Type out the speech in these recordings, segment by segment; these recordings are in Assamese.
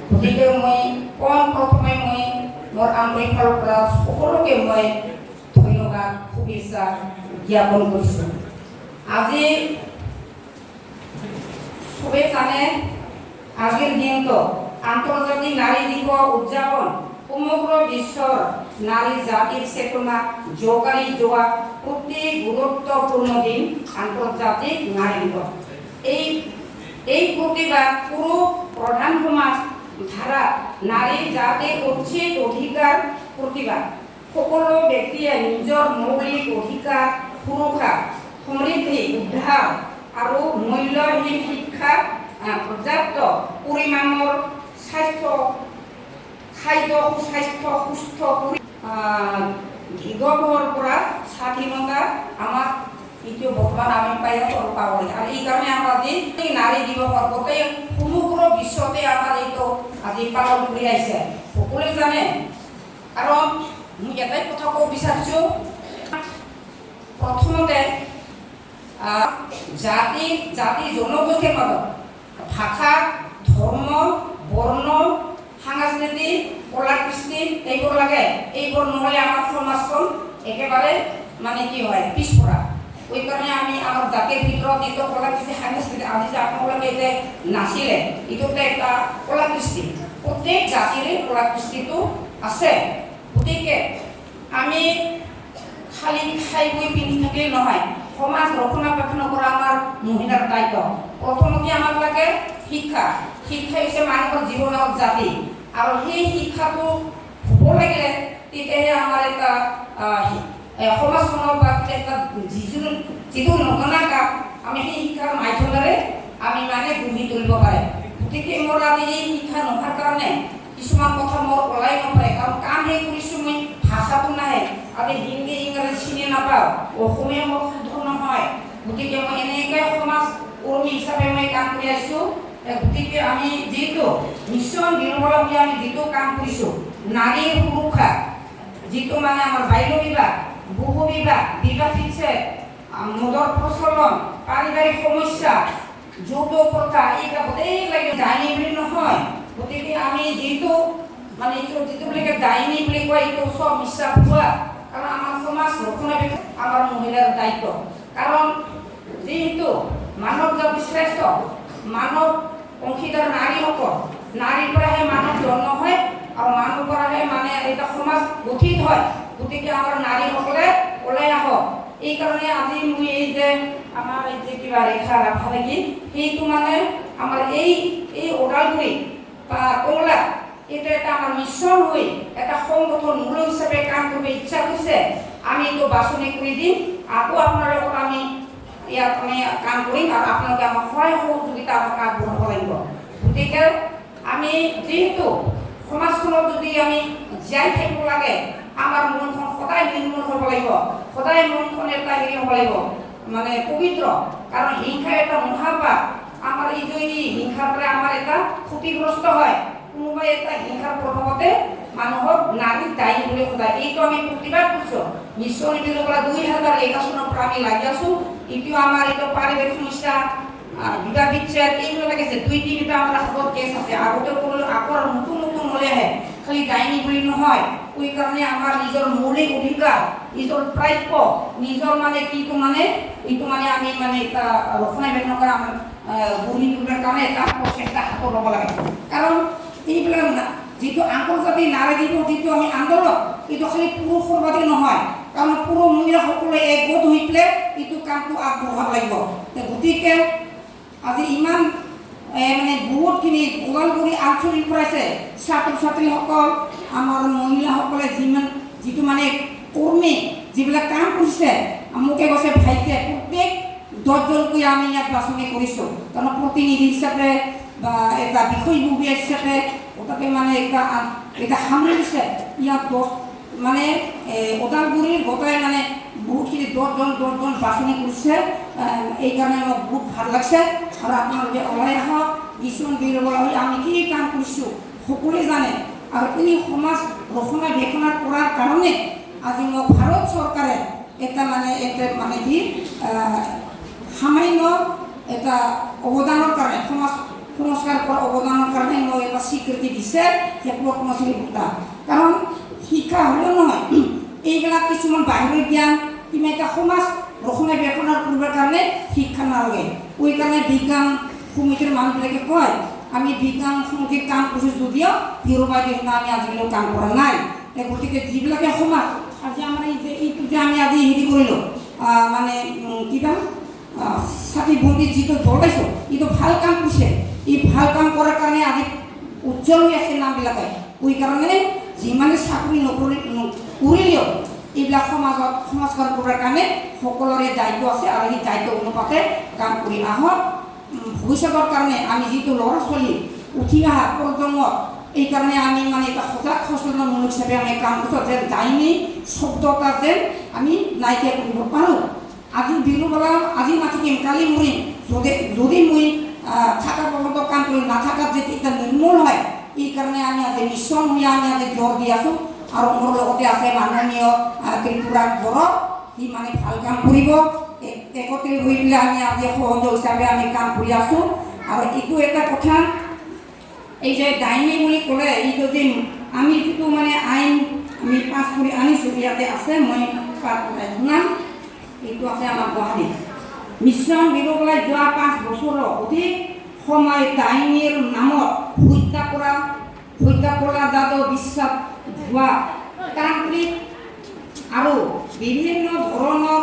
গতিকে মই প্ৰথমে মই মোৰ আন্তৰিক ফালৰ পৰা সকলোকে মই ধন্যবাদ শুভেচ্ছা জ্ঞাপন কৰিছোঁ। আজি সবে জানে আজিৰ দিনটো আন্তৰ্জাতিক নাৰী দিৱস উদযাপন সমগ্ৰ বিশ্বৰ নাৰী জাতিৰ চেতনা জোকাৰি যোৱা অতি গুৰুত্বপূৰ্ণ দিন আন্তৰ্জাতিক নাৰী দিৱস। এই প্ৰতিবাদ পুৰুষ প্ৰধান সমাজ ধাৰা নাৰী জাতিৰ উচিত অধিকাৰ প্ৰতিবাদ। সকলো ব্যক্তিয়ে নিজৰ মৌলিক অধিকাৰ সুৰক্ষা সমৃদ্ধি উদ্ধাৰ আৰু মূল্যহীন শিক্ষা পৰ্যাপ্ত পৰিমাণৰ খাদ্য সুস্বাস্থ্য সুস্থ দিগৰ পৰা স্বাধীনতা আমাক এইটো বৰ্তমান আমি পাই আছোঁ আৰু পাব লাগে। আৰু এই কাৰণে আমাৰ আজি নাৰী দিৱসৰ গোটেই সমগ্ৰ বিশ্বতে আমাৰ এইটো আজি পালন কৰি আহিছে সকলোৱে জানে। কাৰণ মই এটাই কথা ক'ব বিচাৰিছোঁ, প্ৰথমতে জাতি জনগোষ্ঠীৰ মাজত ভাষা ধৰ্ম বৰ্ণ সাংস্কৃতিক কলা কৃষ্টি এইবোৰ লাগে। এইবোৰ নহ'লে আমাৰ সমাজখন একেবাৰে মানে কি হয় পিছপৰা। ওই কাৰণে আমি আমাৰ জাতিৰ ভিতৰত যিটো কলা কৃষ্টি সাংস্কৃতিক আজি যে আপোনালোকে এতিয়া নাছিলে এইটোতে এটা কলা কৃষ্টি প্ৰত্যেক জাতিৰে কলা কৃষ্টিটো আছে। গতিকে আমি খালি খাই বৈ পিন্ধি থাকিলে নহয়, সমাজ ৰক্ষণাবেক্ষণ কৰা আমাৰ মহিলাৰ দায়িত্ব। প্ৰথমতে আমাক লাগে শিক্ষা হৈছে মানুহৰ জীৱনৰ জাতি, আৰু সেই শিক্ষাটো হ'ব লাগিলে তেতিয়াহে আমাৰ এটা সমাজখনৰ বা এটা যিটো নজনা কাম আমি সেই শিক্ষাৰ মাধ্যমেৰে আমি মানে গঢ়ি তুলিব পাৰে। গতিকে মোৰ আজি এই শিক্ষা নোহোৱাৰ কাৰণে কিছুমান কথা মোৰ ওলাই নপৰে, কাৰণ কাম সেই কৰিছোঁ মই ভাষাটো নাহে, আজি হিন্দী ইংৰাজী চিনি নাপাওঁ, অসমীয়া মোৰ শুদ্ধ নহয়। গতিকে মই এনেকৈ সমাজ কৰ্মী হিচাপে মই কাম কৰি আছোঁ। গতিকে আমি যিটো মিছন নিৰ্মূলক আমি যিটো কাম কৰিছোঁ, নাৰীৰ সুৰক্ষা যিটো মানে আমাৰ বাল্য বিবাহ বহু বিবাহ বিবাহ বিচ্ছেদ মদৰ প্ৰচলন পাৰিবাৰিক সমস্যা যৌতুক প্ৰথা এইবিলাক গোটেই লাগে ডাইনী বুলি নহয়। গতিকে আমি যিটো মানে এইটো যিটো বুলি ডাইনী বুলি কয় এইটো চব মিছা ভুৱা। কাৰণ আমাৰ সমাজ ৰক্ষণাবেক্ষণ আমাৰ মহিলাৰ দায়িত্ব। কাৰণ যিহেতু মানৱ জাতি শ্ৰেষ্ঠ, মানৱ অংশীদাৰ নাৰীসকল, নাৰীৰ পৰাহে মানৱ জন্ম হয় আৰু মানৱৰ পৰাহে মানে এটা সমাজ গঠিত হয়। গতিকে আমাৰ নাৰীসকলে ওলাই আহক। এই কাৰণে আজি মই এই যে আমাৰ এই যে কিবা ৰেখা ৰাখা নেকি সেইটো মানে আমাৰ এই ওদালগুৰি বা কমলা এটা এটা আমাৰ মিছন হৈ এটা সংগঠন মূল হিচাপে কাম কৰিব ইচ্ছা কৰিছে। আমি এইটো বাছনি কৰি দিম, আকৌ আপোনালোকক আমি ইয়াত আমি কাম কৰিম আৰু আপোনালোকে আমাক সহায় সহযোগিতা আমাক আগবঢ়াব লাগিব। গতিকে আমি যিহেতু সমাজখনত যদি আমি জীয়াই থাকিব লাগে, আমাৰ মনখন সদায় নিৰ্মল হ'ব লাগিব, সদায় মনখন এটা হেৰি হ'ব লাগিব মানে পবিত্ৰ। কাৰণ হিংসা এটা মহাপাপ। আমাৰ এই যে হিংসাৰ পৰা আমাৰ এটা ক্ষতিগ্ৰস্ত হয়। কোনোবাই এটা হিংসাৰ প্ৰভাৱতে মানুহক নাৰীক দায়ী বুলি সদায় এইটো আমি প্ৰতিবাদ কৰিছোঁ। মিছন বিলৰ পৰা 2021 চনৰ পৰা আমি লাগি আছোঁ। এইটো আমাৰ এইটো পাৰিবাৰিক সমস্যা বিবাহ বিচ্ছেদ এইবিলাক লাগিছে 2-3টা আমাৰ হাতত কেছ আছে। আগতে কৰিলোঁ আকৌ নতুন হ'লে আহে, খালি ডাইনী বুলি নহয়। ওই কাৰণে আমাৰ নিজৰ মৌলিক অধিকাৰ নিজৰ প্ৰাপ্য নিজৰ মানে কিটো মানে এইটো মানে আমি মানে এটা ৰক্ষণাবেক্ষণ কৰা আমাৰ গঢ়ি তোলাৰ কাৰণে এটা প্ৰচেষ্টা হাতত ল'ব লাগে। কাৰণ এইবিলাক যিটো আন্তৰ্জাতিক নাৰী দিৱস যিটো আমি আন্দোলন এইটো খালি পুৰুষৰ বাবে নহয়, কাৰণ পুৰুষ মহিলাসকলে একগোট হৈ পেলাই এইটো কামটো আগবঢ়াব লাগিব। গতিকে আজি ইমান মানে বহুতখিনি ওদালগুৰি আঞ্চলিক পৰাইছে ছাত্ৰ ছাত্ৰীসকল আমাৰ মহিলাসকলে যিটো মানে কৰ্মী যিবিলাক কাম কৰিছে মোকে কৈছে ভাইকে প্ৰত্যেক 10জনকৈ আমি ইয়াত বাছনি কৰিছোঁ। কাৰণ প্ৰতিনিধি হিচাপে বা এটা বিষয়ববীয়া হিচাপে ওটাকে মানে এটা সামৰিছে ইয়াত মানে ওদালগুৰিৰ গোটাই মানে বহুতখিনি 10জন বাছনি কৰিছে। এইকাৰণে মোক বহুত ভাল লাগছে। আৰু আপোনালোকে ওলাই আহক, কিছুমান বিৰবলাই আমি কি কাম কৰিছোঁ সকলোৱে জানে। আৰু এই সমাজ ৰক্ষণাবেক্ষণ কৰাৰ কাৰণে আজি মোক ভাৰত চৰকাৰে এটা মানে কি সামান্য এটা অৱদানৰ কাৰণে সমাজ সংস্কাৰ কৰা অৱদানৰ কাৰণে মই এটা স্বীকৃতি দিছে যে পদ্মশ্ৰী বঁটা। কাৰণ শিক্ষা হ'লেও নহয়, এইবিলাক কিছুমান বাহিৰৰ জ্ঞান কিবা এটা সমাজ ৰক্ষণাবেক্ষণৰ কৰিবৰ কাৰণে শিক্ষা নালাগে। ওই কাৰণে বিজ্ঞান সমিতিৰ মানুহবিলাকে কয় আমি বিজ্ঞান সমিতিত কাম কৰিছোঁ যদিও হিৰোবাই দিনা আমি আজিলৈকে কাম কৰা নাই। গতিকে যিবিলাকে সমাজ আজি আমাৰ এই যে এইটো যে আমি আজি হেৰি কৰিলোঁ মানে কিবা ছাতি বন্তি যিটো জ্বলাইছোঁ এইটো ভাল কাম কৰিছে। এই ভাল কাম কৰাৰ কাৰণে আজি উজ্জ্বল হৈ আছে নামবিলাকে। ওই কাৰণে যিমানে চাকৰি কৰিলেও এইবিলাক সমাজত সংস্কাৰ কৰাৰ কাৰণে সকলোৰে দায়িত্ব আছে আৰু সেই দায়িত্ব অনুপাতে কাম কৰি আহক। ভৱিষ্যতৰ কাৰণে আমি যিটো ল'ৰা ছোৱালী উঠি অহা প্ৰজন্মক এইকাৰণে আমি মানে এটা সজাগ সচেতনমূলক হিচাপে আমি কাম কৰিছোঁ যে ডাইনী শব্দটা যেন আমি নাইকিয়া কৰিব পাৰোঁ। আজি বিলুবেলা আজি নাথাকিম কালি মৰিম, যদি মই থাকা পৰ্যন্ত কাম কৰি নাথাকাত যদি এটা নিৰ্মূল হয় এই কাৰণে আমি আজি মিছন হৈ আমি আজি জোৰ দি আছোঁ। আৰু মোৰ লগতে আছে মাননীয় ত্ৰিপুৰাৰ বড়ো, সি মানে ভাল কাম কৰিব। একত্ৰিত হৈ পেলাই আমি আজি সহযোগ হিচাপে আমি কাম কৰি আছোঁ। আৰু এইটো এটা কথা এই যে ডাইনী বুলি ক'লে এইটো যে আমি যিটো মানে আইন আমি পাছ কৰি আনিছোঁ ইয়াতে আছে, মই পাঠ কৰাই শুনাম। এইটো আছে আমাৰ গুৱাহাটীত মিছন বিলুবলৈ যোৱা 5 বছৰৰ অধিক সময় ডাইনীৰ নামত হত্যা কৰা যাদৱ বিশ্বাস হোৱা তান্ত্ৰিক আৰু বিভিন্ন ধৰণৰ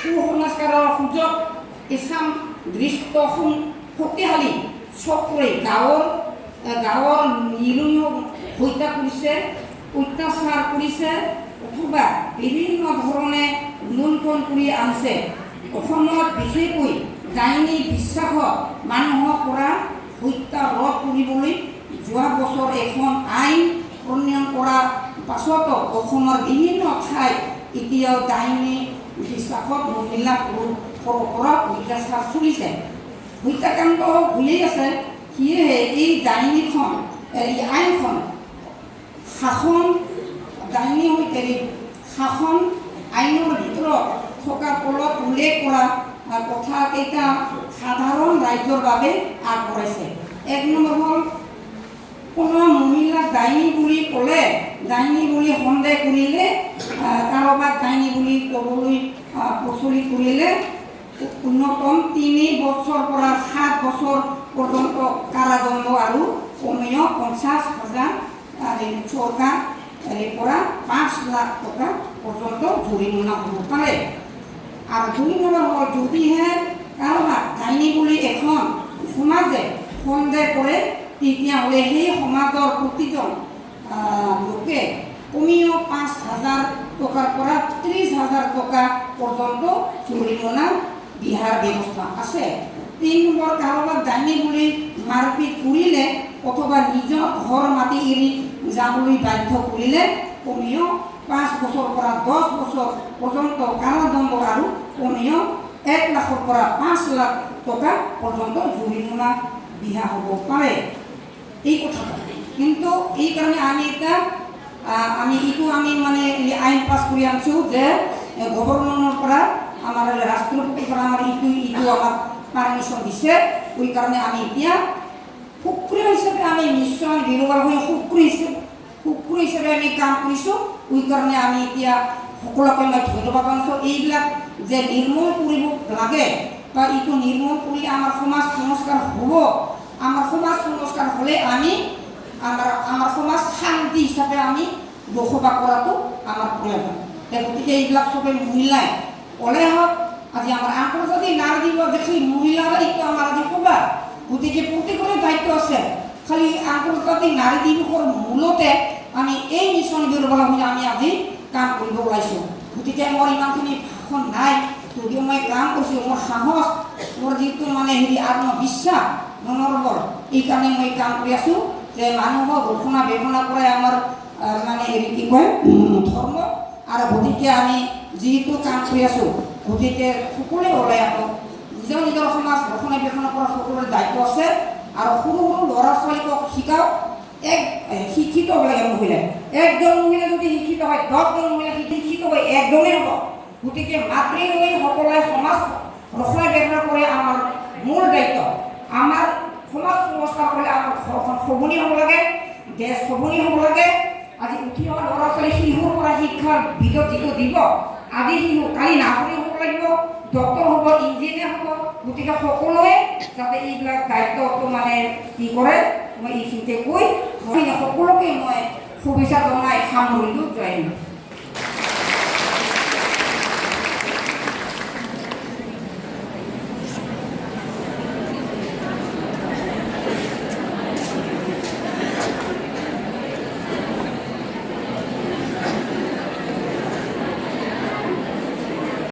কুসংস্কাৰৰ সুযোগ এচাম দৃষ্ট শক্তিশালী চক্ৰই গাঁৱৰ নিৰীহ হত্যা কৰিছে, অত্যাচাৰ কৰিছে অথবা বিভিন্ন ধৰণে লুণ্ঠন কৰি আনিছে। অসমত বিশেষকৈ ডাইনী বিশ্বাসত মানুহক কৰা হত্যা ৰোধ কৰিবলৈ যোৱা বছৰ এখন আইন প্ৰণয়ন কৰাৰ পাছতো অসমৰ বিভিন্ন ঠাইত এতিয়াও ডাইনী বিশ্বাসত মহিলা পুৰুষৰ ওপৰত অত্যাচাৰ চলিছে, হত্যাকাণ্ড হৈয়ে আছে। সেয়েহে এই ডাইনীখন এই আইনখন শাসন আইনৰ ভিতৰত থকা তলত উল্লেখ কৰা কথাকেইটা সাধাৰণ ৰাইজৰ বাবে আগবঢ়াইছে। 1 নম্বৰ হ'ল কোনো মহিলাক ডাইনী বুলি ক'লে, ডাইনী বুলি সন্দেহ কৰিলে, কাৰোবাক ডাইনী বুলি ক'বলৈ প্ৰচলিত কৰিলে ন্যূনতম 3 বছৰৰ পৰা 7 বছৰ পৰ্যন্ত কাৰাদণ্ড আৰু কমেও 50,000 টকাৰ পৰা 5 লাখ টকা পৰ্যন্ত জৰিমনা হ'ব পাৰে। আৰু 2 নম্বৰ হ'ল যদিহে কাৰোবাক ডাইনী বুলি এখন সমাজে সন্দেহ কৰে তেতিয়াহ'লে সেই সমাজৰ প্ৰতিজন লোকে কমেও 5,000 টকাৰ পৰা 30,000 টকা পৰ্যন্ত জৰিমনা দিয়াৰ ব্যৱস্থা আছে। 3 নম্বৰ কাৰোবাক ডাইনী বুলি মাৰপিট কৰিলে অথবা নিজৰ ঘৰ মাটি এৰি যাবলৈ বাধ্য কৰিলে কমেও 5 বছৰৰ পৰা 10 বছৰ পৰ্যন্ত কাৰাদণ্ড আৰু কমেও 1 লাখৰ পৰা 5 লাখ টকা পৰ্যন্ত জৰিমনা দিয়া হ'ব পাৰে। এই কথাটা কিন্তু এই কাৰণে আমি এটা আমি মানে আইন পাছ কৰি আনিছোঁ যে গভৰ্ণমেণ্টৰ পৰা আমাৰ ৰাষ্ট্ৰপতিৰ পৰা আমাৰ ইটো আমাক পাৰমিশ্যন দিছে। ওই কাৰণে আমি এতিয়া সক্ৰিয় হিচাপে আমি মিছন বিৰোবাৰ হৈ সক্ৰিয় হিচাপে আমি কাম কৰিছোঁ। ওই কাৰণে আমি এতিয়া সকলোকে মই ধন্যবাদ জনাইছোঁ। এইবিলাক যে নিৰ্মূল কৰিব লাগে বা এইটো নিৰ্মূল কৰি আমাৰ সমাজ সংস্কাৰ হ'ব, আমাৰ সমাজ সংস্কাৰ হ'লে আমি আমাৰ সমাজ শান্তি হিচাপে আমি বসবাস কৰাটো আমাৰ প্ৰয়োজন। গতিকে এইবিলাক চবে মহিলাই ওলাই আহক। আজি আমাৰ আন্তৰ্জাতিক নাৰী দিৱস দেখি মহিলাৰা এইটো আমাৰ আজি ক'বা, গতিকে প্ৰত্যেকৰে দায়িত্ব আছে। খালি আন্তৰ্জাতিক নাৰী দিৱসৰ মূলতে আমি এই মিছন বিৰোবাৰ হৈ আমি আজি কাম কৰিব ওলাইছোঁ। গতিকে মোৰ ইমানখিনি ভাষণ নাই, যদিও মই কাম কৰিছোঁ, মোৰ সাহস, মোৰ যিটো মানে আত্মবিশ্বাস মনোবল, এই কাৰণে মই কাম কৰি আছোঁ যে মানুহক ৰক্ষণাবেক্ষণ কৰাই আমাৰ মানে কি কয় ধৰ্ম। আৰু গতিকে আমি যিটো কাম কৰি আছোঁ গতিকে সকলোৱে ওলাই আহক। নিজৰ সমাজ ৰক্ষণাবেক্ষণ কৰা সকলোৰে দায়িত্ব আছে। আৰু সৰু ল'ৰা ছোৱালীক শিকাওক। শিক্ষিত হ'ব লাগে মহিলাই। 1জন মহিলা যদি শিক্ষিত হয় 10জন মহিলা শিক্ষিত হয় 1জনেই হ'ব। গতিকে মাতৃ সকলোৱে সমাজ ৰক্ষণাবেক্ষণ কৰে আমাৰ মূল দায়িত্ব। আমাৰ সমাজ সংস্কাৰ কৰিলে আমাৰ ঘৰখন সবনি হ'ব লাগে, দেশ সবনি হ'ব লাগে। আজি উঠি অহা ল'ৰা ছোৱালী শিশুৰ পৰা শিক্ষাৰ ভিতৰত যিটো দিব, আজি শিশু কালি নাগৰিক হ'ব লাগিব, ডক্টৰ হ'ব, ইঞ্জিনিয়াৰ হ'ব। গতিকে সকলোৱে যাতে এইবিলাক দায়িত্বটো মানে কি কৰে, মই এইখিনিতে কৈ সকলোকে মই শুভেচ্ছা জনাই সামৰিলোঁ। জয় হিন্দ।